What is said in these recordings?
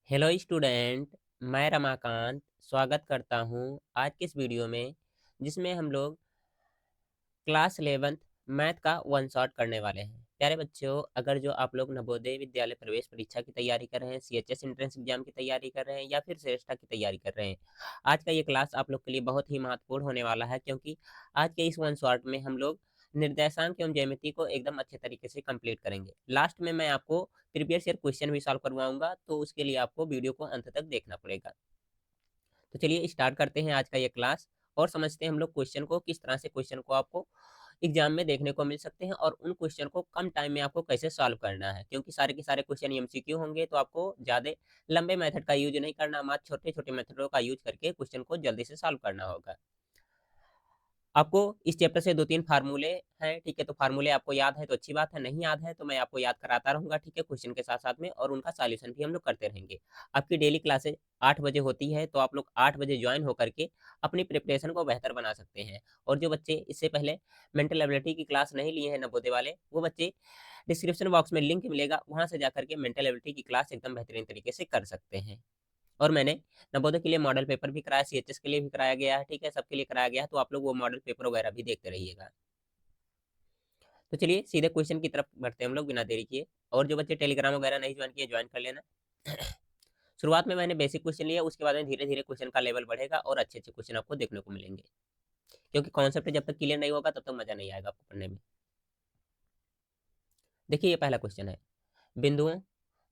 Hello student. मैं रमाकांत स्वागत करता हूं आज के इस वीडियो में, जिसमें हम लोग क्लास 11th मैथ का वन शॉट करने वाले हैं। प्यारे बच्चों, अगर जो आप लोग नवोदय विद्यालय प्रवेश परीक्षा की तैयारी कर रहे हैं, सीएचएस एंट्रेंस एग्जाम की तैयारी कर रहे हैं या फिर श्रेष्ठा की तैयारी कर रहे हैं, आज का ये क्लास आप लोग के लिए बहुत ही महत्वपूर्ण होने वाला है, क्योंकि आज के इस वन शॉट में हम लोग निर्देशांक एवं ज्यामिति को एकदम अच्छे तरीके से कंप्लीट करेंगे। लास्ट में मैं आपको प्रीवियस ईयर क्वेश्चन भी सॉल्व करवाऊंगा, तो उसके लिए आपको वीडियो को अंत तक देखना पड़ेगा। तो चलिए स्टार्ट करते हैं आज का ये क्लास और समझते हैं हम लोग क्वेश्चन को, किस तरह से क्वेश्चन को आपको एग्जाम में देखने को मिल सकते हैं और उन क्वेश्चन को कम टाइम में आपको कैसे सॉल्व करना है, क्योंकि सारे के सारे क्वेश्चन एमसीक्यू होंगे, तो आपको ज़्यादा लंबे मेथड का यूज नहीं करना, मात्र छोटे छोटे मेथडों का यूज करके क्वेश्चन को जल्दी से सॉल्व करना होगा। आपको इस चैप्टर से 2-3 फार्मूले हैं, ठीक है, तो फार्मूले आपको याद है तो अच्छी बात है, नहीं याद है तो मैं आपको याद कराता रहूँगा, ठीक है, क्वेश्चन के साथ-साथ में, और उनका सॉल्यूशन भी हम लोग करते रहेंगे। आपकी डेली क्लासेज 8 बजे होती है, तो आप लोग 8 बजे जॉइन होकर के अपनी प्रिपरेशन को बेहतर बना सकते हैं। और जो बच्चे इससे पहले मेंटल एबिलिटी की क्लास नहीं लिए हैं नवोदय वाले, वो बच्चे डिस्क्रिप्शन बॉक्स में लिंक मिलेगा, वहाँ से जाकर के मेंटल एबिलिटी की क्लास एकदम बेहतरीन तरीके से कर सकते हैं। और मैंने नवोदय के लिए मॉडल पेपर भी कराया, सीएचएस के लिए भी कराया गया है, ठीक है, सबके लिए कराया गया है, तो आप लोग वो मॉडल पेपर वगैरह भी देखते रहिएगा। तो चलिए सीधे क्वेश्चन की तरफ बढ़ते हैं हम लोग बिना देरी किए। और जो बच्चे टेलीग्राम वगैरह नहीं ज्वाइन किए, ज्वाइन कर लेना। शुरुआत में मैंने बेसिक क्वेश्चन लिया, उसके बाद में धीरे धीरे क्वेश्चन का लेवल बढ़ेगा और अच्छे अच्छे क्वेश्चन आपको देखने को मिलेंगे, क्योंकि कॉन्सेप्ट जब तक क्लियर नहीं होगा तब तक मजा नहीं आएगा आपको पढ़ने में। देखिए ये पहला क्वेश्चन है। बिंदुओं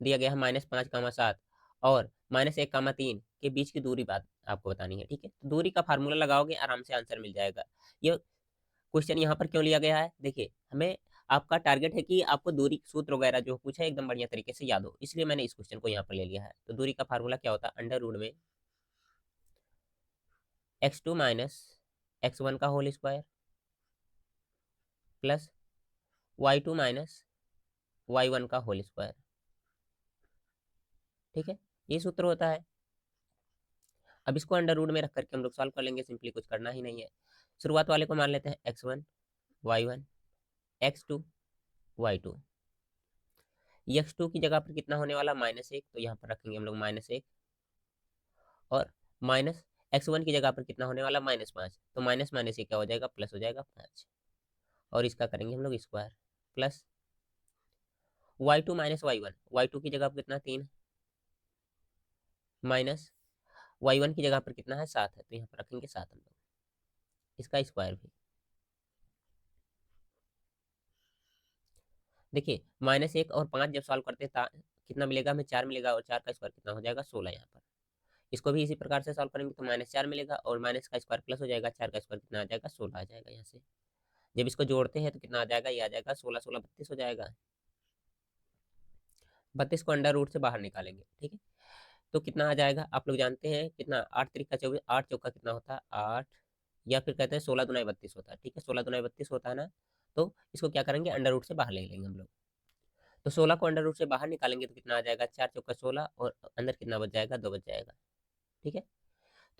दिया गया है -5, 7 और -1, 3 के बीच की दूरी बात आपको बतानी है, ठीक है। तो दूरी का फार्मूला लगाओगे, आराम से आंसर मिल जाएगा। ये क्वेश्चन यहाँ पर क्यों लिया गया है, देखिए हमें आपका टारगेट है कि आपको दूरी सूत्र वगैरह जो पूछा है एकदम बढ़िया तरीके से याद हो, इसलिए मैंने इस क्वेश्चन को यहाँ पर ले लिया है। तो दूरी का फार्मूला क्या होता है, अंडर रूट में x2 माइनस x1 का whole square plus y2 minus y1 का होल स्क्वायर, ठीक है, ये सूत्र होता है। अब इसको अंडर रूट में रख करके हम लोग सॉल्व कर लेंगे, सिंपली कुछ करना ही नहीं है। शुरुआत वाले को मान लेते हैं x1 y1 x2 y2। x2 की जगह पर कितना होने वाला, -1, तो यहाँ पर रखेंगे हम लोग -1, और माइनस x1 की जगह पर कितना होने वाला, -5, तो माइनस माइनस ये क्या हो जाएगा, प्लस हो जाएगा 5, और इसका करेंगे हम लोग square plus y2 minus y1 की जगह पर कितना 3, माइनस y1 की जगह पर कितना है 7 है, तो यहाँ पर रखेंगे 7 हम लोग, इसका स्क्वायर भी। देखिए -1 और 5 जब सॉल्व करते हैं कितना मिलेगा, हमें 4 मिलेगा, और 4 का स्क्वायर कितना हो जाएगा, 16 यहाँ पर। इसको भी इसी प्रकार से सॉल्व करेंगे तो -4 मिलेगा, और माइनस का स्क्वायर प्लस हो जाएगा, 4 का स्क्वायर कितना आ जाएगा, 16 आ जाएगा यहाँ से। जब इसको जोड़ते हैं तो कितना आ जाएगा, ये आ जाएगा 16 16 32 हो जाएगा। 32 को अंडर रूट से बाहर निकालेंगे, ठीक है, तो कितना आ जाएगा, आप लोग जानते हैं कितना, 8 त्रिका 24, 8 चौका कितना होता है 8, या फिर कहते हैं 16 दुना 32 होता है, ठीक है, 16 दुना 32 होता है ना। तो इसको क्या करेंगे, अंडर रूट से बाहर ले लेंगे हम लोग। तो 16 को अंडर रूट से बाहर निकालेंगे तो कितना आ जाएगा, 4 चौका 16, और अंदर कितना बच जाएगा, 2 बच जाएगा, ठीक है।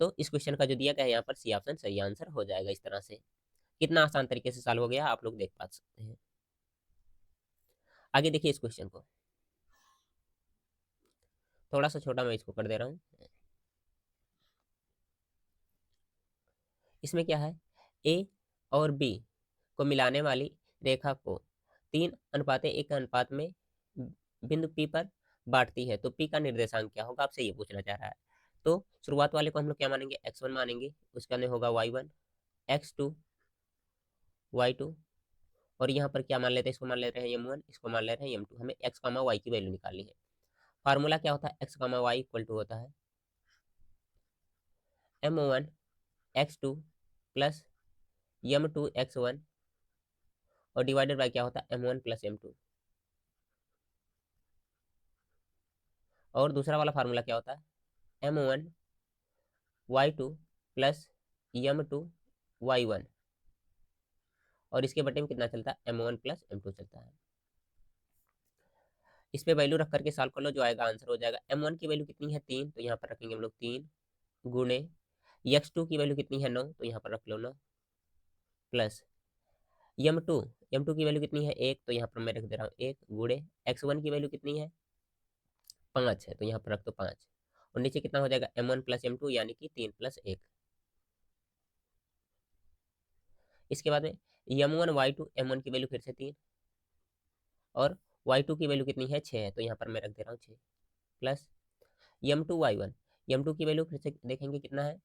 तो इस क्वेश्चन का जो दिया गया है यहाँ पर सी ऑप्शन सही आंसर हो जाएगा। इस तरह से कितना आसान तरीके से सॉल्व हो गया, आप लोग देख पा सकते हैं। आगे देखिए इस क्वेश्चन को, थोड़ा सा छोटा मैं इसको कर दे रहा हूँ। इसमें क्या है, ए और बी को मिलाने वाली रेखा को 3:1 अनुपात में बिंदु पी पर बांटती है, तो पी का निर्देशांक क्या होगा, आपसे ये पूछना चाह रहा है। तो शुरुआत वाले को हम लोग क्या मानेंगे, x1 मानेंगे, उसके अंदर होगा y1, x2 y2, और यहाँ पर क्या मान लेते हैं, इसको मान ले रहे हैं m1, इसको मान ले रहे हैं m2। हमें x, y की वैल्यू निकालनी है। फार्मूला क्या होता है, x, y इक्वल टू होता है m1 x2 plus m2 x1, और डिवाइडेड बाय क्या होता है, m1 प्लस m2। और दूसरा वाला फार्मूला क्या होता है, m1 y2 plus m2 y1, और इसके बटे में कितना चलता है, m1 प्लस m2 चलता है। इस पे वैल्यू रख करके सॉल्व कर लो, जो आएगा आंसर हो जाएगा। m1 की वैल्यू कितनी है 3, तो यहाँ पर रखेंगे हम लोग 3 गुणे, x2 की वैल्यू कितनी है 9, तो यहाँ पर रख लो 9, प्लस m2, m2 की वैल्यू कितनी है 1, तो यहाँ पर मैं रख दे रहा हूँ 1 गुणे, x1 की वैल्यू कितनी है 5 है तो यहाँ पर रख दो 5। और नीचे कितना हो जाएगा m1 प्लस m2 यानी कि 3 प्लस 1। इसके बाद में m1 y2 m1 की वैल्यू फिर से 3 और y2 की वैल्यू कितनी है 6 है तो यहाँ पर मैं रख दे रहा हूँ 6 प्लस m2 y1 m2 की वैल्यू फिर से देखेंगे कितना है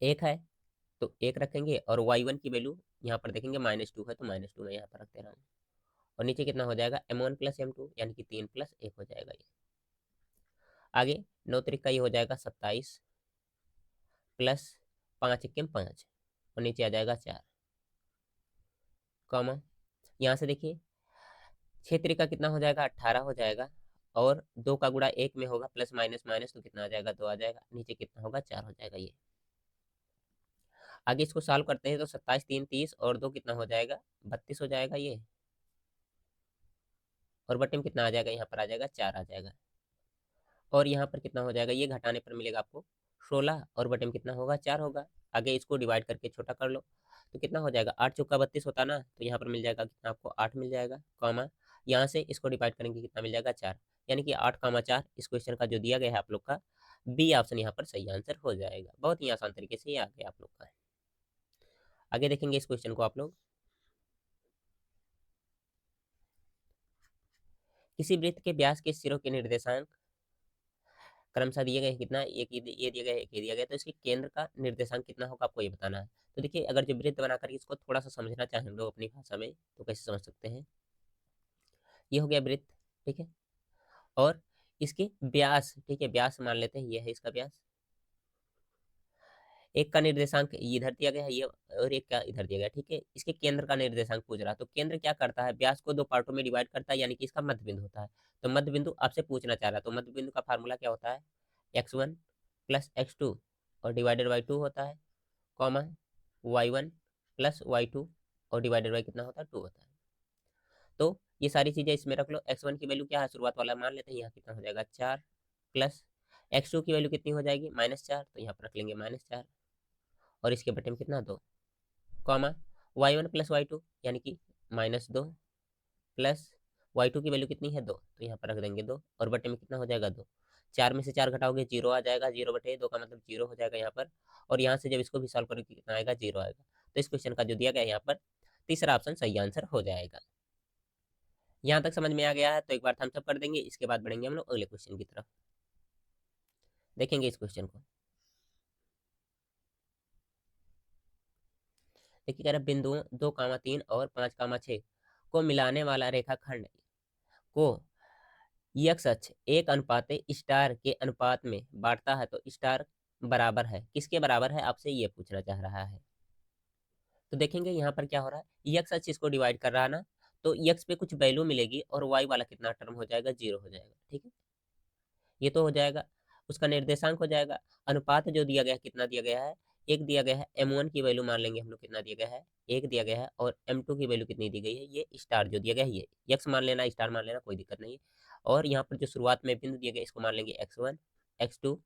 1 है तो 1 रखेंगे और y1 की वैल्यू यहाँ पर देखेंगे -2 है तो -2 मैं यहाँ पर रख दे रहा हूँ। और नीचे कितना हो जाएगा m1 प्लस m2 यानी कि 3 प्लस 1 हो जाएगा ये। आगे 9 तरीका ये हो जाएगा 27 प्लस 5 1 5 और नीचे आ जाएगा 4 कॉमा यहाँ से देखिए 6 तरीका कितना हो जाएगा 18 हो जाएगा और 2 का गुणा 1 में होगा प्लस माइनस माइनस तो कितना आ जाएगा 2 आ जाएगा नीचे कितना होगा 4 हो जाएगा ये। आगे इसको सॉल्व करते हैं तो 27 3 30 और 2 कितना हो जाएगा 32 हो जाएगा ये। और बटे में कितना आ जाएगा यहाँ पर आ जाएगा 4 आ जाएगा। और यहाँ पर कितना हो जाएगा ये घटाने पर मिलेगा आपको 16 और बटे में कितना होगा 4 होगा। आगे इसको डिवाइड करके छोटा कर लो तो कितना हो जाएगा 8 चौका 32 होता ना तो यहाँ पर मिल जाएगा कितना आपको 8 मिल जाएगा कॉमा यहाँ से इसको डिवाइड करेंगे कितना मिल जाएगा 4 यानी कि 8 कामा 4 इस क्वेश्चन का जो दिया गया है आप लोग का बी ऑप्शन यहाँ पर सही आंसर हो जाएगा। बहुत ही आसान तरीके से ये आ गया आप लोग का। आगे देखेंगे इस क्वेश्चन को आप लोग। किसी वृत्त के व्यास के सिरों के निर्देशांक क्रमशः दिए गए कितना एक ये दिया गया है एक ये दिया गया तो इसके केंद्र का निर्देशांक कितना होगा आपको ये बताना है। तो देखिए अगर जो वृत्त बनाकर इसको थोड़ा सा समझना चाहें हम लोग अपनी भाषा में तो कैसे समझ सकते हैं। ये हो गया वृत्त ठीक है और इसके व्यास ठीक है व्यास मान लेते हैं ये है इसका व्यास। एक का निर्देशांक इधर दिया गया है ये और एक का इधर दिया गया ठीक है। इसके केंद्र का निर्देशांक पूछ रहा है तो केंद्र क्या करता है व्यास को 2 पार्टों में डिवाइड करता है यानी कि इसका मध्य बिंदु होता है। तो मध्य बिंदु आपसे पूछना चाह रहा है तो मध्य बिंदु का फार्मूला क्या होता है x1 प्लस x2 और डिवाइडेड बाई 2 होता है कॉमा y1 प्लस y2 और डिवाइडेड बाई कितना होता है 2 होता है। तो ये सारी चीजें इसमें रख लो। x1 की वैल्यू क्या है शुरुआत वाला मान लेते हैं यहाँ कितना हो जाएगा 4 प्लस x2 की वैल्यू कितनी हो जाएगी -4 तो यहाँ पर रख लेंगे -4 और इसके बटे में कितना 2 कॉमा y1 प्लस y2 यानी कि -2 प्लस y2 की वैल्यू कितनी है 2 तो यहाँ पर रख देंगे 2 और बटे में कितना हो जाएगा 2। 4 में से 4 घटाओगे 0 आ जाएगा 0 बटे 2 का मतलब 0 हो जाएगा यहाँ पर। और यहाँ से जब इसको भी सॉल्व करोगे कितना आएगा 0 आएगा। तो इस क्वेश्चन का जो दिया गया है यहाँ पर तीसरा ऑप्शन सही आंसर हो जाएगा। यहाँ तक समझ में आ गया है तो एक बार थम्स अप कर देंगे। इसके बाद बढ़ेंगे हम लोग अगले क्वेश्चन की तरफ। देखेंगे इस क्वेश्चन को। देखिए कह रहा बिंदुओं 2, 3 और 5, 6 को मिलाने वाला रेखाखंड को यक्स अक्ष 1 स्टार के अनुपात में बांटता है तो स्टार बराबर है किसके बराबर है आपसे ये पूछना चाह रहा है। तो देखेंगे यहाँ पर क्या हो रहा है यक्स अक्ष इसको डिवाइड कर रहा है ना तो यक्स पे कुछ वैल्यू मिलेगी और वाई वाला कितना टर्म हो जाएगा 0 हो जाएगा ठीक है। ये तो हो जाएगा उसका निर्देशांक हो जाएगा। अनुपात जो दिया गया है कितना दिया गया है एक दिया गया है m1 की वैल्यू मान लेंगे हम लोग कितना दिया गया है एक दिया गया है और m2 की वैल्यू कितनी दी गई है ये स्टार जो दिया गया है ये x मान लेना स्टार मान लेना कोई दिक्कत नहीं है। और यहाँ पर जो शुरुआत में बिंदु दिया गया इसको मान लेंगे x1 x2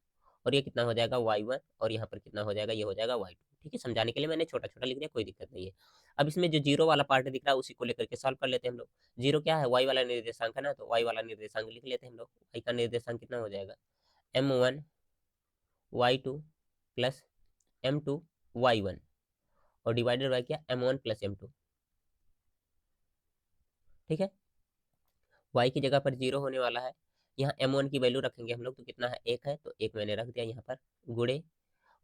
और ये कितना हो जाएगा y1 और यहाँ पर कितना हो जाएगा ये हो जाएगा y2 ठीक है। समझाने के लिए मैंने छोटा छोटा लिख दिया कोई दिक्कत नहीं है। अब इसमें जो जीरो वाला पार्ट दिख रहा है उसी को लेकर के सॉल्व कर लेते हैं हम लोग। जीरो क्या है y वाला निर्देशांक है ना तो y वाला निर्देशांक लिख लेते हैं हम लोग। y का निर्देशांक कितना हो जाएगा m1 y2 plus m2 y1 और डिवाइडेड बाय क्या m1 प्लस m2 ठीक है। y की जगह पर 0 होने वाला है यहाँ m1 की वैल्यू रखेंगे हम लोग तो कितना है 1 है तो 1 मैंने रख दिया यहाँ पर गुड़े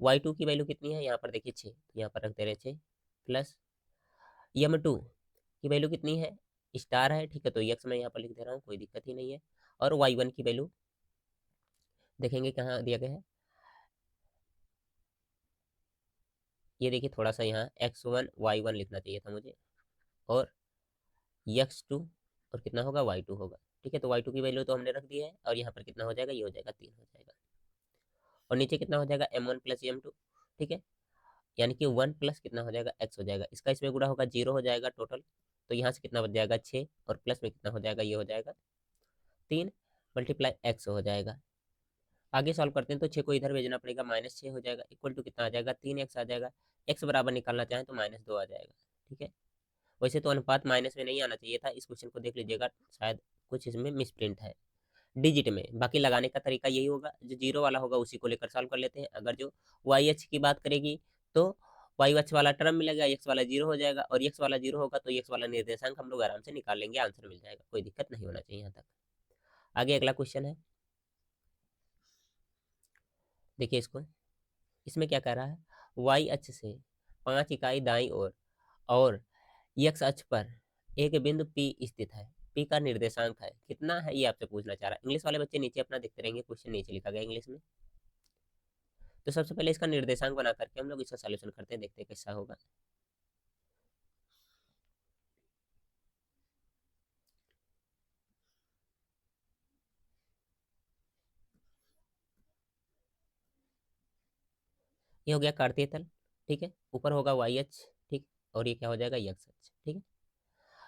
y2 की वैल्यू कितनी है यहाँ पर देखिए 6 तो यहाँ पर रख दे रहे 6 प्लस m2 की वैल्यू कितनी है स्टार है ठीक है तो x मैं यहाँ पर लिख दे रहा हूँ कोई दिक्कत ही नहीं है। और y1 की वैल्यू देखेंगे कहाँ दिया गया है ये देखिए थोड़ा सा यहाँ x1 y1 लिखना चाहिए था मुझे और x2 और कितना होगा y2 होगा ठीक है। तो y2 की वैल्यू तो हमने रख दी है और यहाँ पर कितना हो जाएगा ये हो जाएगा 3 हो जाएगा और नीचे कितना हो जाएगा m1 प्लस m2 ठीक है यानी कि 1 प्लस कितना हो जाएगा x हो जाएगा इसका इसमें गुणा होगा 0 हो जाएगा टोटल। तो यहाँ से कितना बच जाएगा 6 और प्लस में कितना हो जाएगा ये हो जाएगा 3 मल्टीप्लाई x हो जाएगा। आगे सॉल्व करते हैं तो 6 को इधर भेजना पड़ेगा -6 हो जाएगा इक्वल टू कितना आ जाएगा 3x आ जाएगा। x बराबर निकालना चाहें तो -2 आ जाएगा ठीक है। वैसे तो अनुपात माइनस में नहीं आना चाहिए था इस क्वेश्चन को देख लीजिएगा शायद कुछ इसमें मिसप्रिंट है डिजिट में। बाकी लगाने का तरीका यही होगा, जो जीरो वाला होगा उसी को लेकर सॉल्व कर लेते हैं। अगर जो वाई एच की बात करेगी तो वाई एच वाला टर्म मिलेगा, एक्स वाला जीरो हो जाएगा, और एक्स वाला जीरो होगा तो एक्स वाला निर्देशांक हम लोग आराम से निकाल लेंगे, आंसर मिल जाएगा, कोई दिक्कत नहीं होना चाहिए यहाँ तक। आगे अगला क्वेश्चन है, देखिए इसको, इसमें क्या कह रहा है, वाई अक्ष से 5 इकाई दाईं ओर और एक्स अक्ष पर एक बिंदु P स्थित है। P का निर्देशांक है कितना है, ये आपसे पूछना चाह रहा है। इंग्लिश वाले बच्चे नीचे अपना देखते रहेंगे, क्वेश्चन नीचे लिखा गया इंग्लिश में। तो सबसे पहले इसका निर्देशांक बना करके हम लोग इसका सॉल्यूशन करते हैं, देखते हैं कैसा होगा। ये हो गया कार्तीय तल, ठीक है, ऊपर होगा वाई अक्ष, ठीक, और ये क्या हो जाएगा, एक्स अक्ष, ठीक है।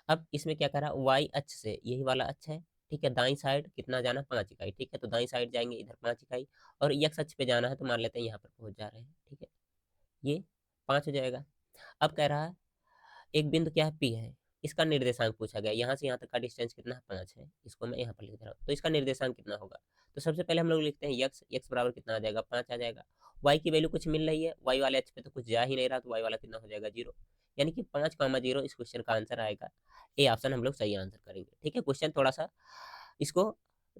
अब इसमें क्या करा, वाई अक्ष से यही वाला अक्ष है, ठीक है, दाईं साइड कितना जाना, 5 इकाई, ठीक है, तो दाईं साइड जाएंगे इधर 5 इकाई, और एक्स अक्ष पे जाना है तो मान लेते हैं यहाँ पर पहुंच जा रहे हैं, ठीक है, ये 5 हो जाएगा। अब कह रहा है एक बिंदु क्या है, P है, इसका निर्देशांक पूछा गया, यहाँ से यहाँ तक का डिस्टेंस कितना है, 5 है, इसको मैं यहाँ पर लिख दे रहा हूँ, तो इसका निर्देशांक कितना होगा। तो सबसे पहले हम लोग लिखते हैं यक्स, यक्स बराबर कितना आ जाएगा, 5 आ जाएगा। वाई की वैल्यू कुछ मिल रही है, वाई वाले अक्ष पे तो कुछ जा ही नहीं रहा, तो वाई वाला कितना हो जाएगा, 0, यानी कि 5,0 इस क्वेश्चन का आंसर आएगा। ए ऑप्शन हम लोग सही आंसर करेंगे, ठीक है। क्वेश्चन थोड़ा सा इसको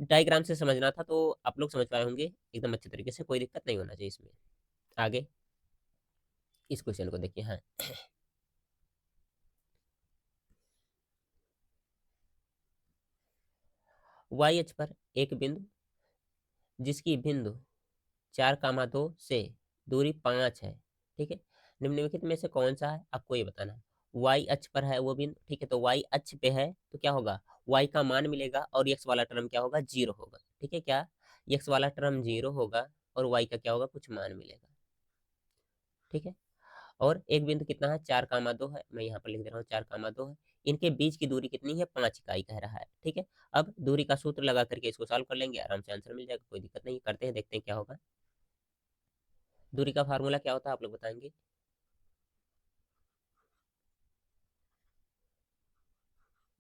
डायग्राम से समझना था, तो आप लोग समझ पाए होंगे एकदम अच्छे तरीके से, कोई दिक्कत नहीं होना चाहिए इसमें। आगे इस क्वेश्चन को देखिए, हाँ, वाई अक्ष पर एक बिंदु जिसकी बिंदु 4,2 से दूरी 5 है, ठीक है, निम्नलिखित में से कौन सा है, आपको ये बताना है। वाई अक्ष पर है वो बिंदु, ठीक है, तो वाई अक्ष पे है तो क्या होगा, वाई का मान मिलेगा और एक्स वाला टर्म क्या होगा, 0 होगा, ठीक है, क्या एक्स वाला टर्म 0 होगा और वाई का क्या होगा, कुछ मान मिलेगा, ठीक है। और एक बिंदु कितना है, 4,2 है, मैं यहाँ पर लिख दे रहा हूँ 4,2 है, इनके बीच की दूरी कितनी है, 5 इकाई कह रहा है, ठीक है। अब दूरी का सूत्र लगा करके इसको सॉल्व कर लेंगे, आराम से आंसर मिल जाएगा, कोई दिक्कत नहीं, करते हैं, देखते हैं क्या होगा। दूरी का फार्मूला क्या होता है आप लोग बताएंगे।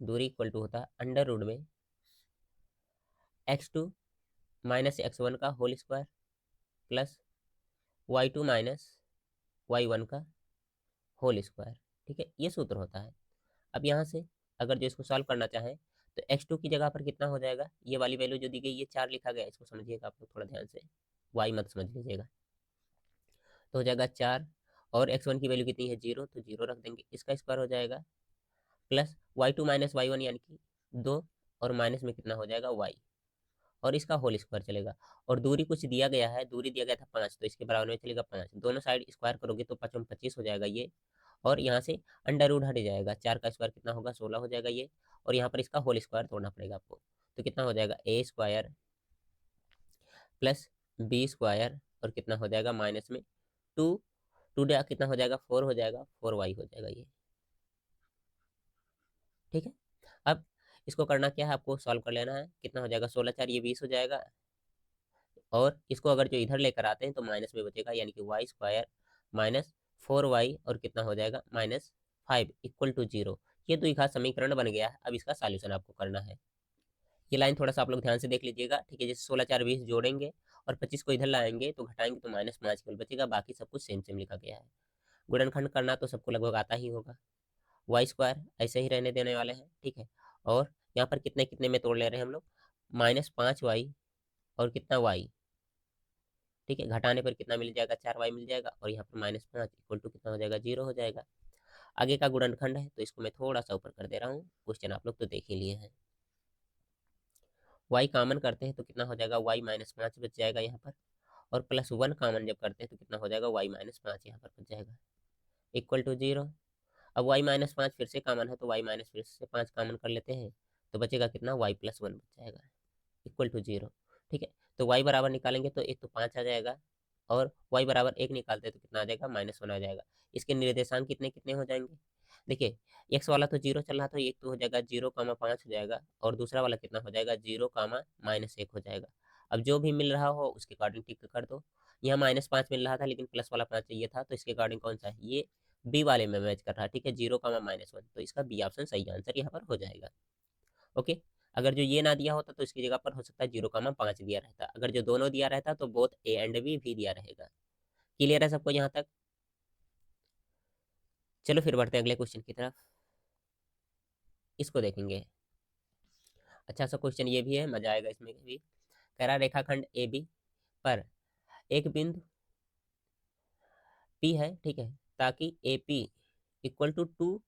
दूरी इक्वल टू होता है अंडर रूट में x2 माइनस x1 का whole square plus y2 minus y1 का होल स्क्वायर, ठीक है, ये सूत्र होता है। अब यहाँ से अगर जो इसको सॉल्व करना चाहें तो x2 की जगह पर कितना हो जाएगा, ये वाली वैल्यू जो दी गई, ये 4 लिखा गया, इसको समझिएगा आप लोग थोड़ा ध्यान से, y मत समझ लीजिएगा, तो हो जाएगा 4, और x1 की वैल्यू कितनी है, 0, तो 0 रख देंगे, इसका स्क्वायर हो जाएगा प्लस y2 माइनस y1 यानी कि 2, और माइनस में कितना हो जाएगा y, और इसका होल स्क्वायर चलेगा, और दूरी कुछ दिया गया है, दूरी दिया गया था 5, तो इसके बराबर में चलेगा 5, दोनों साइड स्क्वायर करोगे तो 5 में 25 हो जाएगा ये, और यहाँ से अंडर रूट हट जाएगा, 4 का स्क्वायर कितना होगा, 16 हो जाएगा ये, और यहाँ पर इसका होल स्क्वायर तोड़ना पड़ेगा आपको, तो कितना हो जाएगा, A square plus B square, और कितना हो जाएगा माइनस में 2, टू कितना हो जाएगा, 4 हो जाएगा, 4y हो जाएगा ये, ठीक है। अब इसको करना क्या है, आपको सॉल्व कर लेना है, कितना हो जाएगा, 16 4 ये 20 हो जाएगा, और इसको अगर जो इधर लेकर आते हैं तो माइनस में बचेगा, यानी कि वाई स्क्वायर माइनस 4y, और कितना हो जाएगा, -5 इक्वल टू 0। ये द्विघात समीकरण बन गया है। अब इसका सॉल्यूशन आपको करना है। ये लाइन थोड़ा सा आप लोग ध्यान से देख लीजिएगा, ठीक है, जैसे 16 4 20 जोड़ेंगे और 25 को इधर लाएंगे तो घटाएंगे तो -5 केवल बचेगा, बाकी सब कुछ सेम सेम लिखा गया है। गुणनखंड करना तो सबको लगभग आता ही होगा, वाई स्क्वायर ऐसे ही रहने देने वाले हैं, ठीक है, और यहाँ पर कितने कितने में तोड़ ले रहे हैं हम लोग, -5y और कितना y, ठीक है, घटाने पर कितना मिल जाएगा, 4y मिल जाएगा, और यहाँ पर -5 इक्वल टू कितना हो जाएगा, 0 हो जाएगा। आगे का गुणनखंड है तो इसको मैं थोड़ा सा ऊपर कर दे रहा हूँ, क्वेश्चन आप लोग तो देख ही लिए हैं। y कॉमन करते हैं तो कितना हो जाएगा, y -5 बच जाएगा यहाँ पर, और +1 कॉमन जब करते हैं तो कितना हो जाएगा, y -5 यहाँ पर बच जाएगा, इक्वल टू 0। अब y -5 फिर से कॉमन है तो y माइनस फिर से 5 कॉमन कर लेते हैं, तो बचेगा कितना, y +1 बच जाएगा, इक्वल टू 0, ठीक है। तो y बराबर निकालेंगे तो एक तो 5 आ जाएगा, और y बराबर 1 निकालते हैं तो कितना आ जाएगा, -1 आ जाएगा। इसके निर्देशांक कितने कितने हो जाएंगे, देखिए x वाला तो 0 चल रहा था, एक तो हो जाएगा 0,5 हो जाएगा, और दूसरा वाला कितना हो जाएगा, 0,-1 हो जाएगा। अब जो भी मिल रहा हो उसके अकॉर्डिंग टिक कर दो। यहाँ -5 मिल रहा था लेकिन प्लस वाला 5 चाहिए था, तो इसके अकॉर्डिंग कौन सा है, ये बी वाले में मैच कर रहा है, ठीक है, 0,-1, तो इसका बी ऑप्शन सही आंसर यहाँ पर हो जाएगा। ओके, अगर जो ये ना दिया होता तो इसकी जगह पर हो सकता है 0,5 दिया रहता। अगर जो दोनों दिया रहता तो बोथ ए एंड बी भी दिया रहेगा। क्लियर है सबको यहाँ तक? चलो फिर बढ़ते हैं अगले क्वेश्चन की तरफ, इसको देखेंगे। अच्छा सा क्वेश्चन ये भी है, मजा आएगा इसमें भी। कह रहा रेखाखंड ए बी पर एक बिंदु पी है, ठीक है, ताकि A P equal to 2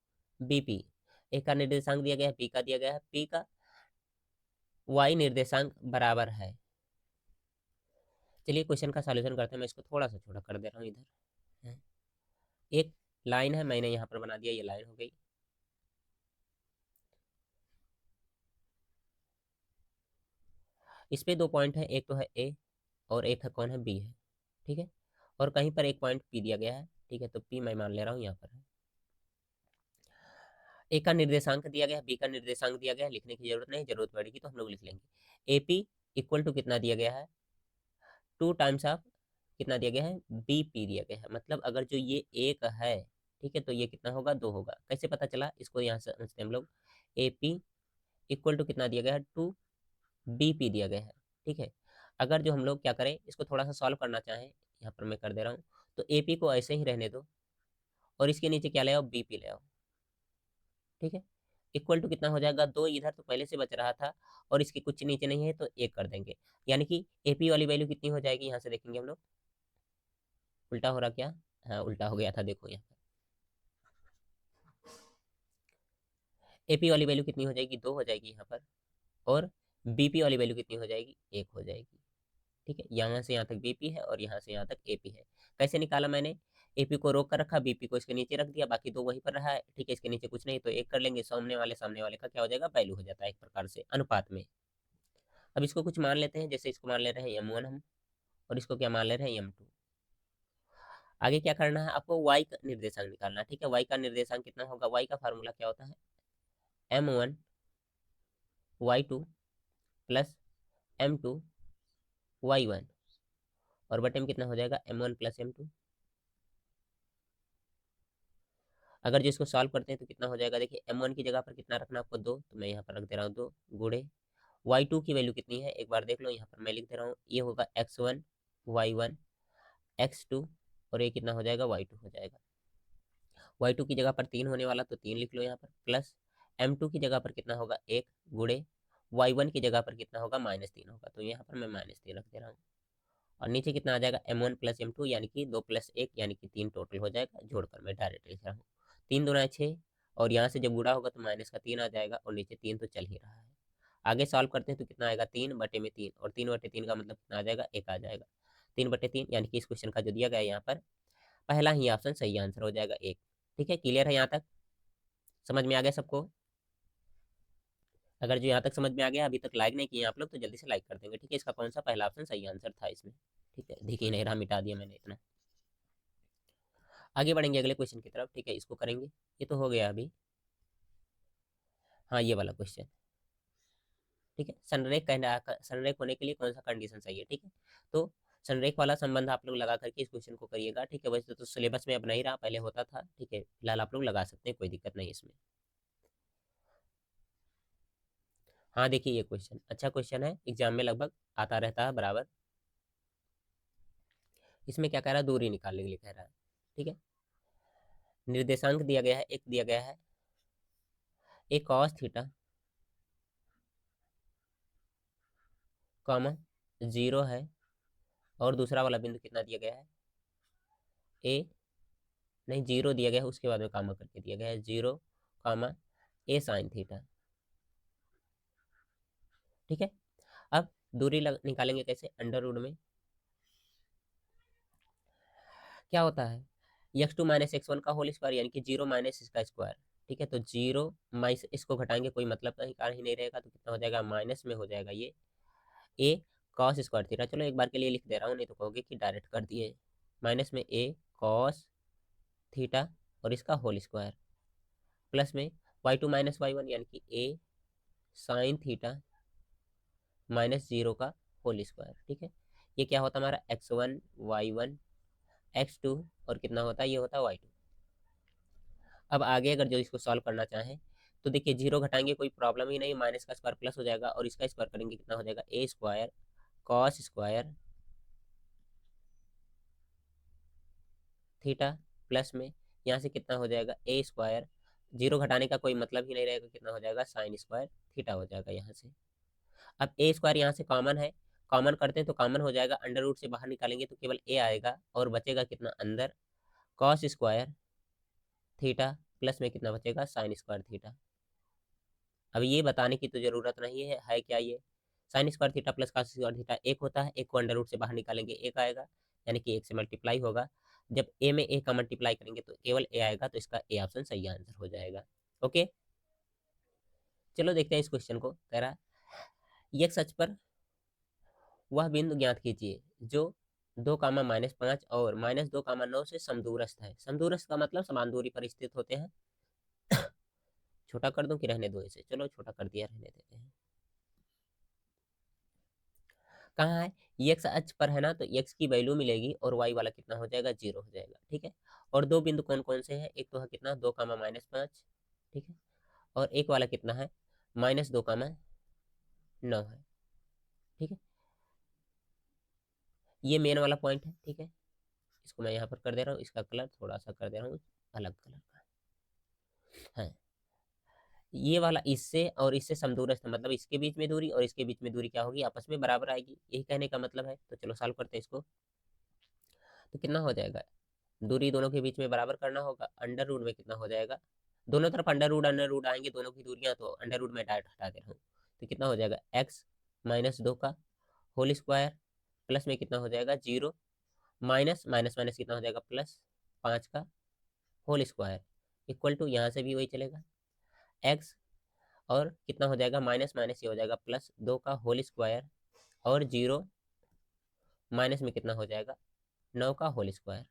B P. A का निर्देशांक दिया गया है, पी का दिया गया है, पी का वाई निर्देशांक बराबर है। चलिए क्वेश्चन का सॉल्यूशन करते हैं। मैं इसको थोड़ा सा छोटा कर दे रहा हूँ इधर। है। एक लाइन है, मैंने यहाँ पर बना दिया, ये लाइन हो गई। इस पे 2 पॉइंट है, एक तो है ए और एक है कौन है, बी है, ठीक है। और कहीं पर एक पॉइंट पी दिया गया है, ठीक है, तो पी मैं मान ले रहा हूँ यहाँ पर है। ए का निर्देशांक दिया गया है, बी का निर्देशांक दिया गया है, लिखने की जरूरत नहीं, जरूरत पड़ेगी तो हम लोग लिख लेंगे। ए पी इक्वल टू कितना दिया गया है, 2 टाइम्स ऑफ कितना दिया गया है, बी पी दिया गया है। मतलब अगर जो ये एक है, ठीक है, तो ये कितना होगा, 2 होगा। कैसे पता चला, इसको यहाँ से समझते हैं हम लोग। ए पी इक्वल टू कितना दिया गया है, 2 बी पी दिया गया है, ठीक है। अगर जो हम लोग क्या करें, इसको थोड़ा सा सॉल्व करना चाहें, यहाँ पर मैं कर दे रहा हूँ, तो ए पी को ऐसे ही रहने दो और इसके नीचे क्या ले आओ, बी पी ले आओ, ठीक है। इक्वल टू कितना हो जाएगा, 2 इधर तो पहले से बच रहा था और इसके कुछ नीचे नहीं है तो 1 कर देंगे। यानी कि एपी वाली वैल्यू कितनी हो जाएगी, यहाँ से देखेंगे हम लोग। उल्टा हो रहा क्या, हाँ उल्टा हो गया था, देखो यहाँ पर। एपी वाली वैल्यू कितनी हो जाएगी, 2 हो जाएगी यहाँ पर। और बीपी वाली वैल्यू कितनी हो जाएगी, 1 हो जाएगी, ठीक है। यहाँ से यहाँ तक बीपी है और यहाँ से यहाँ तक एपी है। कैसे निकाला मैंने, एपी को रोक कर रखा, बीपी को इसके नीचे रख दिया, बाकी 2 वहीं पर रहा है, ठीक है। इसके नीचे कुछ नहीं तो 1 कर लेंगे, सामने वाले का क्या हो जाएगा, वैल्यू हो जाता है एक प्रकार से अनुपात में। अब इसको कुछ मान लेते हैं, जैसे इसको मान ले रहे हैं m1 हम, और इसको क्या मान ले रहे हैं, m2। आगे क्या करना है आपको, y का निर्देशांक निकालना है, ठीक है। y का निर्देशांक कितना होगा, y का फार्मूला क्या होता है, m1 y2 plus m2 y1, और बटे में कितना हो जाएगा, m1 प्लस m2। अगर जो इसको सॉल्व करते हैं तो कितना हो जाएगा, देखिए m1 की जगह पर कितना रखना आपको, 2, तो मैं यहाँ पर रख दे रहा हूँ 2 गुड़े y2 की वैल्यू कितनी है, एक बार देख लो, यहाँ पर मैं लिख दे रहा हूँ, ये होगा x1 y1 x2, और ये कितना हो जाएगा, y2 हो जाएगा। y2 की जगह पर 3 होने वाला तो 3 लिख लो यहाँ पर, प्लस m2 की जगह पर कितना होगा, 1 गुड़े y1 की जगह पर कितना होगा, -3 होगा, तो यहाँ पर मैं -3 रख दे रहा हूँ। और नीचे कितना आ जाएगा, m1 प्लस m2 यानी कि 2 प्लस 1 यानी कि 3 टोटल हो जाएगा, जोड़कर मैं डायरेक्ट लिख रहा हूँ। 3 दूना 6, और यहाँ से जब गुड़ा होगा तो माइनस का 3 आ जाएगा, और नीचे 3 तो चल ही रहा है। आगे सॉल्व करते हैं तो कितना आएगा, 3/3, और 3/3 का मतलब कितना आ जाएगा, 1 आ जाएगा। 3/3 यानी कि इस क्वेश्चन का जो दिया गया है यहाँ पर पहला ही ऑप्शन सही आंसर हो जाएगा, 1। ठीक है, क्लियर है यहाँ तक, समझ में आ गया सबको? अगर जो यहाँ तक समझ में आ गया, अभी तक लाइक नहीं किए आप लोग तो जल्दी से लाइक कर देंगे, ठीक है। इसका कौन सा पहला ऑप्शन सही आंसर था इसमें, ठीक है। देखिए नहीं रहा, मिटा दिया मैंने इतना। आगे बढ़ेंगे अगले क्वेश्चन की तरफ, ठीक है, इसको करेंगे। ये तो हो गया अभी, हाँ ये वाला क्वेश्चन, ठीक है। संरेख होने के लिए कौन सा कंडीशन चाहिए, ठीक है। तो संरेख वाला संबंध आप लोग लगा करके इस क्वेश्चन को करिएगा, ठीक है। वैसे तो सिलेबस में अब नहीं रहा, पहले होता था, ठीक है। फिलहाल आप लोग लगा सकते हैं, कोई दिक्कत नहीं इसमें। हाँ देखिए ये क्वेश्चन अच्छा क्वेश्चन है, एग्जाम में लगभग आता रहता है बराबर। इसमें क्या कह रहा है, दूरी निकालने के लिए कह रहा है, ठीक है। निर्देशांक दिया गया है, एक दिया गया है, एक cos थीटा कॉमा 0 है, और दूसरा वाला बिंदु कितना दिया गया है, ए नहीं 0 दिया गया है, उसके बाद में कामा करके दिया गया है, 0, ए साइन थीटा, ठीक है। अब दूरी निकालेंगे कैसे, अंडर रूट में क्या होता है, x2 माइनस x1 का होल स्क्वायर यानी कि 0 माइनस इसका स्क्वायर, ठीक है। तो 0 माइनस इसको घटाएंगे, कोई मतलब नहीं, कारण ही नहीं रहेगा, तो कितना हो जाएगा, माइनस में हो जाएगा ये ए कॉस स्क्वायर थीटा। चलो एक बार के लिए लिख दे रहा हूँ, नहीं तो कहोगे कि डायरेक्ट कर दिए। माइनस में ए कॉस थीटा और इसका होल स्क्वायर, प्लस में y2 माइनस y1 यानी कि ए साइन थीटा माइनस 0 का होल स्क्वायर, ठीक है। ये क्या होता है हमारा, x1 y1 x2, और कितना होता है, ये होता है y2। अब आगे अगर जो इसको सॉल्व करना चाहें तो देखिए 0 घटाएंगे कोई प्रॉब्लम ही नहीं, माइनस का स्क्वायर प्लस हो जाएगा और इसका स्क्वायर करेंगे कितना हो जाएगा A square cos square theta plus में यहाँ से कितना हो जाएगा ए स्क्वायर, 0 घटाने का कोई मतलब ही नहीं रहेगा, कितना हो जाएगा साइन स्क्वायर थीटा हो जाएगा यहाँ से। अब ए स्क्वायर यहाँ से कॉमन है, कॉमन करते हैं तो कॉमन हो जाएगा, अंडर रूट से बाहर निकालेंगे तो केवल ए आएगा और बचेगा कितना अंदर कॉस स्क्वायर थीटा प्लस में कितना बचेगा साइन स्क्वायर थीटा। अब ये बताने की तो जरूरत नहीं है क्या ये sine square theta plus cos square theta एक होता है, एक को अंडर रूट से बाहर निकालेंगे एक आएगा, यानी कि एक से मल्टीप्लाई होगा, जब ए में ए का मल्टीप्लाई करेंगे तो केवल ए आएगा, तो इसका ए ऑप्शन सही आंसर हो जाएगा। ओके, चलो देखते हैं इस क्वेश्चन को। कह रहा एक्स अक्ष पर वह बिंदु ज्ञात कीजिए जो 2, -5 और -2, 9 से समदूरस्थ है। समदूरस्थ का मतलब समान दूरी पर स्थित होते हैं। छोटा कर दूं कि रहने दो इसे, चलो छोटा कर दिया, रहने देते हैं। कहाँ है, एक्स अक्ष पर है ना, तो एक्स की वैल्यू मिलेगी और वाई वाला कितना हो जाएगा 0 हो जाएगा। ठीक है, और दो बिंदु कौन कौन से हैं, एक तो है कितना 2, -5, ठीक है, और एक वाला कितना है -2, 9 है। ठीक है, ये मेन वाला पॉइंट है। ठीक है, इसको मैं यहाँ पर कर दे रहा हूँ, इसका कलर थोड़ा सा कर दे रहा हूँ अलग कलर का है। ये वाला इससे और इससे समदूरस्थ, मतलब इसके बीच में दूरी और इसके बीच में दूरी क्या होगी, आपस में बराबर आएगी, यही कहने का मतलब है। तो चलो सॉल्व करते हैं इसको, तो कितना हो जाएगा, दूरी दोनों के बीच में बराबर करना होगा, अंडर रूट में कितना हो जाएगा, दोनों तरफ अंडर रूट आएंगे दोनों की दूरियां, तो अंडर रूट में डायरेक्ट हटा दे रहा हूँ, तो कितना हो जाएगा x-2 का होल स्क्वायर प्लस में कितना हो जाएगा 0 माइनस माइनस माइनस कितना हो जाएगा +5 का होल स्क्वायर इक्वल टू, यहाँ से भी वही चलेगा x और कितना हो जाएगा माइनस माइनस ये हो जाएगा +2 का होल स्क्वायर और 0 माइनस में कितना हो जाएगा 9 का होल स्क्वायर।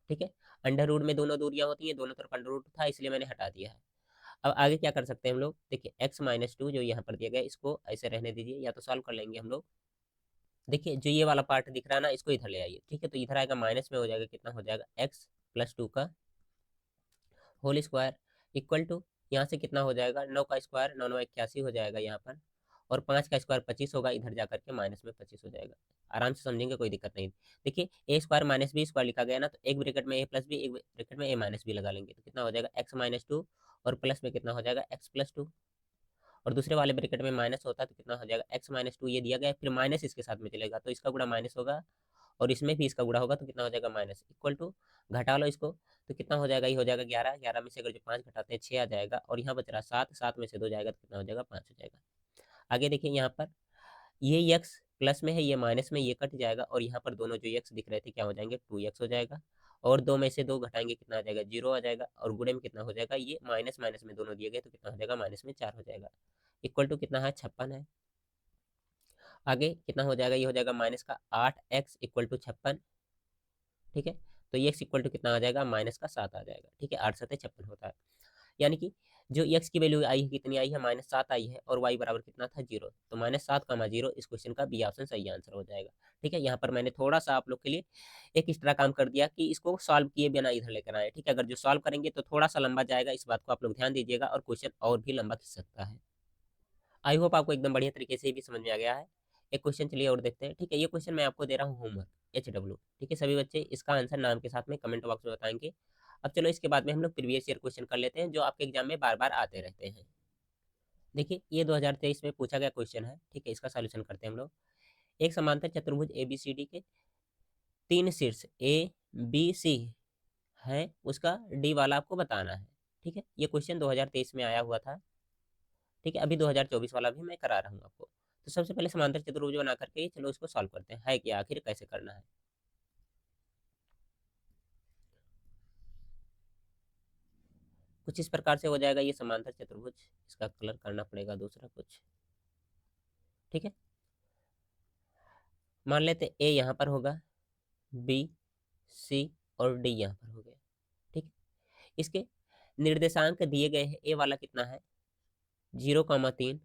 ठीक है, अंडर रूट में दोनों दूरियां होती हैं, दोनों तरफ अंडर रूट था इसलिए मैंने हटा दिया है। अब आगे क्या कर सकते हैं हम लोग, देखिए x-2 जो यहाँ पर दिया गया है इसको ऐसे रहने दीजिए, या तो सॉल्व कर लेंगे हम लोग। देखिए जो ये वाला पार्ट दिख रहा है ना, इसको इधर ले आइए। ठीक है, तो इधर आएगा माइनस में हो जाएगा, कितना हो जाएगा x+2 का होल स्क्वायर इक्वल टू, यहाँ से कितना हो जाएगा 9 का स्क्वायर 9×9 = 81 हो जाएगा यहाँ पर, और 5 का स्क्वायर 25 होगा, इधर जा करके माइनस में 25 हो जाएगा। आराम से समझेंगे, कोई दिक्कत नहीं। देखिए ए स्क्वायर माइनस बी स्क्वायर लिखा गया ना, तो एक ब्रैकेट में ए प्लस बी, एक ब्रैकेट में ए माइनस बी लगा लेंगे, तो कितना हो जाएगा x-2 और प्लस में कितना हो जाएगा x+2, और दूसरे वाले ब्रैकेट में माइनस होता है तो कितना हो जाएगा x-2, ये दिया गया है, फिर माइनस इसके साथ में चलेगा तो इसका गुणा माइनस होगा, और इसमें भी इसका गुणा होगा तो कितना हो जाएगा माइनस इक्वल टू, घटा लो इसको, तो कितना हो जाएगा, ये हो जाएगा 11, 11 में से अगर जो 5 घटाते हैं 6 आ जाएगा, और यहाँ बच रहा 7, 7 में से 2 जाएगा तो कितना हो जाएगा 5 हो जाएगा। आगे देखिए यहाँ पर ये x प्लस में है, ये माइनस में, ये कट जाएगा, और यहाँ पर दोनों जो x दिख रहे थे क्या हो जाएंगे 2x हो जाएगा, और 2 में से 2 घटाएंगे कितना आ जाएगा 0 आ जाएगा, और गुणे में कितना हो जाएगा, ये माइनस माइनस में दोनों दिए गए तो कितना हो जाएगा माइनस में 4 हो जाएगा, इक्वल टू कितना है 56 है। आगे कितना हो जाएगा, ये हो जाएगा माइनस का 8x = 56। ठीक है, तो ये x इक्वल टू कितना आ जाएगा -7 आ जाएगा। ठीक है, 8×7 = 56 होता है, यानी कि जो x की वैल्यू आई है कितनी आई है -7 आई है, और y बराबर कितना था 0, तो -7, 0 इस क्वेश्चन का बी ऑप्शन सही आंसर हो जाएगा। ठीक है, यहाँ पर मैंने थोड़ा सा आप लोग के लिए एक एक्स्ट्रा काम कर दिया कि इसको सॉल्व किए बिना इधर लेकर आए। ठीक है, अगर जो सॉल्व करेंगे तो थोड़ा सा लंबा जाएगा, इस बात को आप लोग ध्यान दीजिएगा, और क्वेश्चन और भी लंबा खिंच सकता है। आई होप आपको एकदम बढ़िया तरीके से भी समझ में आ गया है। एक क्वेश्चन चलिए और देखते हैं। ठीक है, ये क्वेश्चन मैं आपको दे रहा हूँ होमवर्क HW। ठीक है, सभी बच्चे इसका आंसर नाम के साथ में कमेंट बॉक्स में बताएंगे। अब चलो इसके बाद में हम लोग प्रीवियस ईयर क्वेश्चन कर लेते हैं जो आपके एग्जाम में बार बार आते रहते हैं। देखिए ये 2023 में पूछा गया क्वेश्चन है। ठीक है, इसका सॉल्यूशन करते हैं हम लोग। एक समांतर चतुर्भुज ABCD के 3 शीर्ष ABC है, उसका D वाला आपको बताना है। ठीक है, ये क्वेश्चन 2023 में आया हुआ था। ठीक है, अभी 2024 वाला भी मैं करा रहा हूँ आपको। तो सबसे पहले समांतर चतुर्भुज बना करके चलो इसको सॉल्व करते हैं, है क्या आखिर कैसे करना है। कुछ इस प्रकार से हो जाएगा ये समांतर चतुर्भुज, इसका कलर करना पड़ेगा दूसरा कुछ। ठीक है, मान लेते ए यहाँ पर होगा, बी सी और डी यहाँ पर हो गया। ठीक है, इसके निर्देशांक दिए गए हैं, ए वाला कितना है 0,3,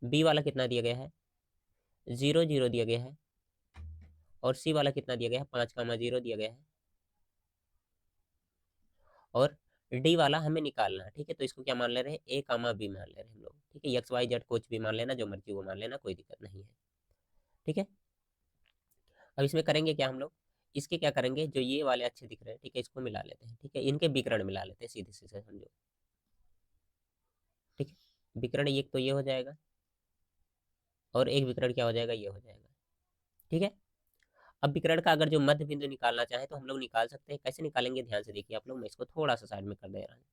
बी वाला कितना दिया गया है 0,0 दिया गया है, और सी वाला कितना दिया गया है 5,0 दिया गया है, और डी वाला हमें निकालना है, ठीक है। तो इसको क्या मान ले रहे हैं, ए कामा बी मान ले रहे हैं हम लोग, ठीक है। एक्स वाई जेड कुछ भी मान लेना, जो मर्जी वो मान लेना, कोई दिक्कत नहीं है, ठीक है। अब इसमें करेंगे क्या हम लोग, इसके क्या करेंगे, जो ये वाले अच्छे दिख रहे हैं, ठीक है, इसको मिला लेते हैं, ठीक है। इनके विकर्ण मिला लेते हैं, सीधे सीधे समझो, ठीक है। विकर्ण एक तो ये हो जाएगा, और एक विकर्ण क्या हो जाएगा, ये हो जाएगा, ठीक है। अब विकर्ण का अगर जो मध्य बिंदु निकालना चाहे तो हम लोग निकाल सकते हैं। कैसे निकालेंगे, ध्यान से देखिए आप लोग, मैं इसको थोड़ा सा साइड में कर दे रहा हूँ।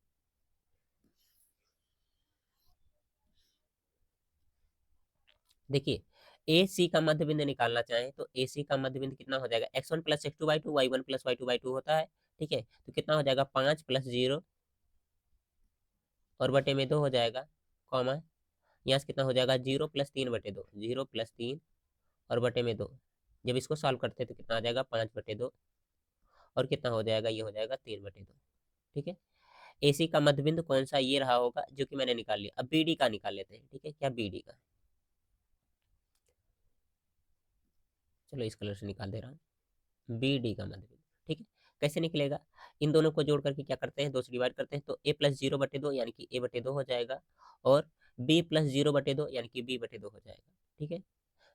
देखिए, ए सी का मध्य बिंदु निकालना चाहे तो ए सी का मध्य बिंदु कितना हो जाएगा, x1 plus X two by two, Y one plus Y two by two होता है, ठीक है। तो कितना हो जाएगा, 5 प्लस 0 और बटे में 2 हो जाएगा, कॉमा, यहाँ से कितना हो जाएगा, 0 प्लस 3 बटे 2, 0 प्लस 3 और बटे में 2। जब इसको सॉल्व करते हैं तो कितना आ जाएगा, 5 बटे 2 और कितना हो जाएगा, ये हो जाएगा 3 बटे 2, ठीक है। एसी का मध्य बिंदु कौन सा, ये रहा होगा, जो कि मैंने निकाल लिया। अब बीडी का निकाल लेते हैं, ठीक है। क्या, बीडी का, चलो इस कलर से निकाल दे रहा हूँ, बीडी का मध्य बिंदु, ठीक है। कैसे निकलेगा, इन दोनों को जोड़ करके क्या करते हैं, 2 से डिवाइड करते हैं, तो a प्लस 0 बटे 2 यानी कि a बटे 2 हो जाएगा, और b प्लस 0 बटे 2 यानी कि b बटे 2 हो जाएगा, ठीक है।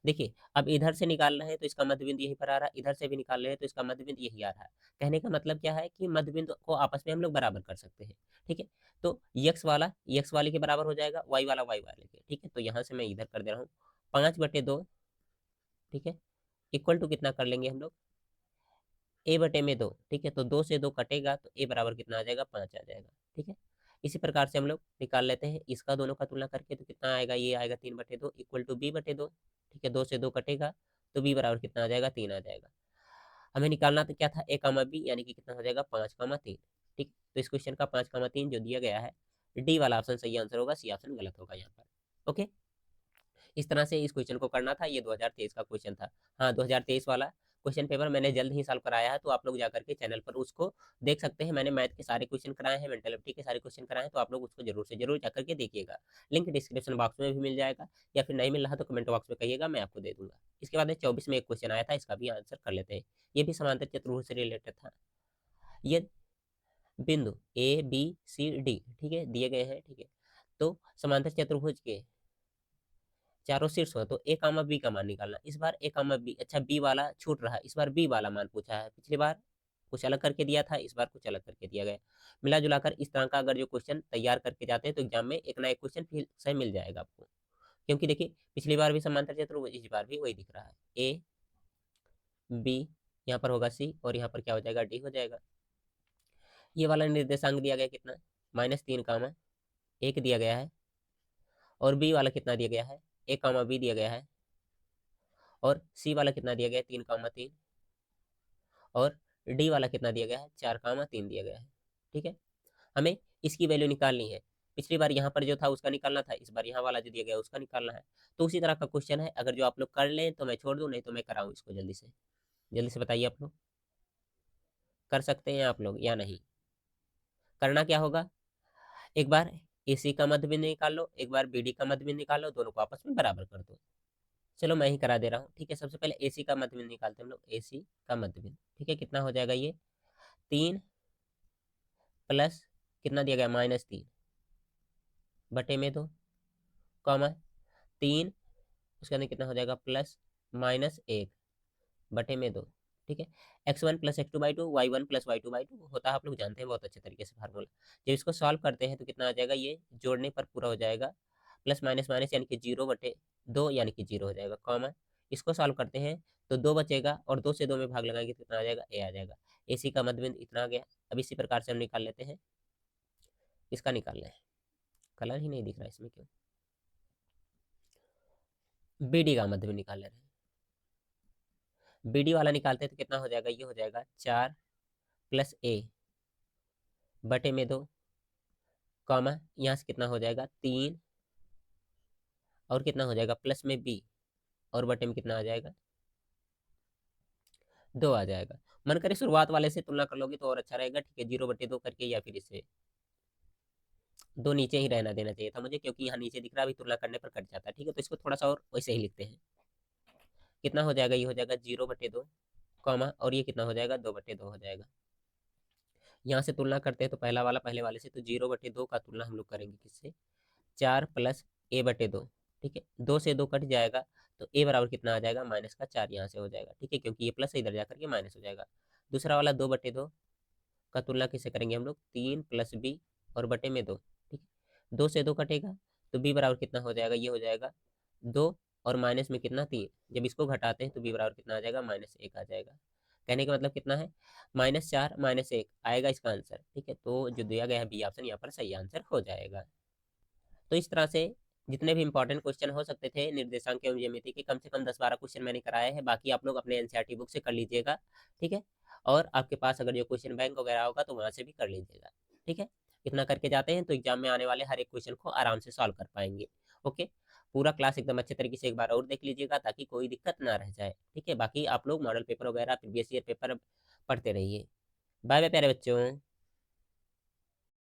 देखिए, अब इधर से निकालना है तो इसका मध्य बिंदु यहीं पर आ रहा है, इधर से भी निकाल रहे हैं तो इसका मध्य बिंदु यही आ रहा है। कहने का मतलब क्या है कि मध्य बिंदु को आपस में हम लोग बराबर कर सकते हैं, ठीक है। तो x वाला x वाले के बराबर हो जाएगा, y वाला y वाले के, ठीक है। तो यहाँ से मैं इधर कर दे रहा हूँ 5 बटे 2, ठीक है, इक्वल टू कितना कर लेंगे हम लोग, a बटे में 2, ठीक है। तो 2 से 2 कटेगा तो a बराबर कितना आ जाएगा, 5 आ जाएगा, ठीक है। इसी प्रकार से हम लोग निकाल लेते हैं इसका, दोनों का तुलना करके तो कितना आएगा, ये आएगा 3 बटे 2 इक्वल टू b बटे 2, ठीक है। 2 से 2 कटेगा तो b बराबर कितना आ जाएगा, 3 आ जाएगा। हमें निकालना तो क्या था, a कामा b, यानी कि कितना हो जाएगा, 5 कामा 3, ठीक। तो इस क्वेश्चन का 5 कामा 3 जो दिया गया है, डी वाला ऑप्शन सही आंसर होगा, सी ऑप्शन गलत होगा यहाँ पर, ओके। इस तरह से इस क्वेश्चन को करना था, ये 2023 का क्वेश्चन था। हाँ, 2023 वाला क्वेश्चन पेपर मैंने जल्द ही सॉल्व कराया है, तो आप लोग जाकर के चैनल पर उसको देख सकते हैं। मैंने मैथ के सारे क्वेश्चन कराए हैं, मेंटलिटी के सारे क्वेश्चन कराए हैं, तो आप लोग उसको जरूर से जरूर जाकर के देखिएगा। लिंक डिस्क्रिप्शन बॉक्स में भी मिल जाएगा, या फिर नहीं मिल रहा तो कमेंट बॉक्स में कहिएगा, मैं आपको दे दूंगा। इसके बाद 24 में एक क्वेश्चन आया था, इसका भी आंसर कर लेते हैं। ये भी समांतर चतुर्भुज से रिलेटेड था। ये बिंदु ए बी सी डी, ठीक है, दिए गए हैं, ठीक है। तो समांतर चतुर्भुज के चारों शीर्ष हो तो ए कामा बी का मान निकालना। इस बार ए कामा बी, अच्छा बी वाला छूट रहा है, इस बार बी वाला मान पूछा है। पिछली बार कुछ अलग करके दिया था, इस बार कुछ अलग करके दिया गया। मिला जुलाकर इस तरह का अगर जो क्वेश्चन तैयार करके जाते हैं तो एग्जाम में एक ना एक क्वेश्चन फिर से मिल जाएगा आपको। क्योंकि देखिए, पिछली बार भी समांतर चतुर्भुज, इस बार भी वही दिख रहा है, ए बी, यहाँ पर होगा सी, और यहाँ पर क्या हो जाएगा, डी हो जाएगा। ये वाला निर्देशांक दिया गया कितना, -3 कामा 1 दिया गया है, और बी वाला कितना दिया गया है, ए कामा बी दिया गया है, और सी वाला कितना दिया गया है, 3 कामा 3, और डी वाला कितना दिया गया है, 4 कामा 3 दिया गया है, ठीक है। हमें इसकी वैल्यू निकालनी है। पिछली बार यहाँ पर जो था उसका निकालना था, इस बार यहाँ वाला जो दिया गया उसका निकालना है। तो उसी तरह का क्वेश्चन है, अगर जो आप लोग कर लें तो मैं छोड़ दूँ, नहीं तो मैं कराऊँ इसको जल्दी से बताइए आप लोग, कर सकते हैं आप लोग या नहीं। करना क्या होगा, एक बार AC का मध्य बिंदु निकाल लो, एक बार BD का मध्य बिंदु निकाल लो, दोनों को आपस में बराबर कर दो। चलो मैं ही करा दे रहा हूँ, ठीक है। सबसे पहले AC का मध्य बिंदु निकालते हैं हम लोग, AC का मध्य बिंदु, ठीक है। कितना हो जाएगा, ये 3 प्लस कितना दिया गया, -3 बटे में 2, कॉमा 3, उसके अंदर कितना हो जाएगा, +-1 बटे में 2, ठीक है। x1 plus X two by two, Y one plus Y two by two होता है, आप लोग जानते हैं बहुत अच्छे तरीके से फार्मूला। जब इसको सॉल्व करते हैं तो कितना आ जाएगा, ये जोड़ने पर पूरा हो जाएगा, प्लस माइनस माइनस यानी कि 0/2 यानी कि 0 हो जाएगा, कॉमा। इसको सॉल्व करते हैं तो 2 बचेगा, और 2 से 2 में भाग लगाएंगे तो कितना आ जाएगा, ए आ जाएगा। AC का मध्यबिंदु इतना आ गया। अब इसी प्रकार से हम निकाल लेते हैं, इसका निकाल लें, कलर ही नहीं दिख रहा इसमें क्यों, BD का मध्यबिंदु निकाल ले रहे हैं। BD वाला निकालते हैं तो कितना हो जाएगा, ये हो जाएगा 4 प्लस A बटे में 2, कॉमा यहाँ से कितना हो जाएगा, 3, और कितना हो जाएगा, प्लस में B, और बटे में कितना आ जाएगा, 2 आ जाएगा। मन करे शुरुआत वाले से तुलना कर लोगे तो और अच्छा रहेगा, ठीक है। 0/2 करके, या फिर इसे 2 नीचे ही रहना देना चाहिए था मुझे, क्योंकि यहाँ नीचे दिख रहा है, अभी तुलना करने पर कट जाता है, ठीक है। तो इसको थोड़ा सा और वैसे ही लिखते हैं। कितना हो जाएगा, ये हो जाएगा 0/2, कॉमा, और ये कितना हो जाएगा, 2/2 हो जाएगा। यहाँ से तुलना करते हैं तो पहला वाला पहले वाले से, तो 0/2 का तुलना हम लोग करेंगे किससे, 4 प्लस a/2। ठीक है, 2 से 2 कट जाएगा तो a बराबर कितना आ जाएगा, -4 यहाँ से हो जाएगा। ठीक है, क्योंकि ये प्लस है इधर जाकर के माइनस हो जाएगा। दूसरा वाला 2/2 का तुलना किससे करेंगे हम लोग, 3 प्लस b और बटे में 2। ठीक है, 2 से 2 कटेगा तो b बराबर कितना हो जाएगा, ये हो जाएगा 2 और माइनस में कितना 3। जब इसको घटाते हैं तो b बराबर कितना आ जाएगा, -1 आ जाएगा। कहने का मतलब कितना है, -4 -1 आएगा इसका आंसर। ठीक है, तो जो दिया गया है बी ऑप्शन यहाँ पर सही आंसर हो जाएगा। तो इस तरह से जितने भी इंपॉर्टेंट क्वेश्चन हो सकते थे निर्देशांक एवं ज्यामिति के, कम से कम 10-12 क्वेश्चन मैंने कराए हैं। बाकी आप लोग अपने एनसीईआरटी बुक से कर लीजिएगा। ठीक है, और आपके पास अगर जो क्वेश्चन बैंक वगैरह होगा तो वहाँ से भी कर लीजिएगा। ठीक है, इतना करके जाते हैं तो एग्जाम में आने वाले हर एक क्वेश्चन को आराम से सॉल्व कर पाएंगे। ओके, पूरा क्लास एकदम अच्छे तरीके से एक बार और देख लीजिएगा ताकि कोई दिक्कत ना रह जाए। ठीक है, बाकी आप लोग मॉडल पेपर वगैरह प्रीवियस ईयर पेपर पढ़ते रहिए। बाय बाय प्यारे बच्चों।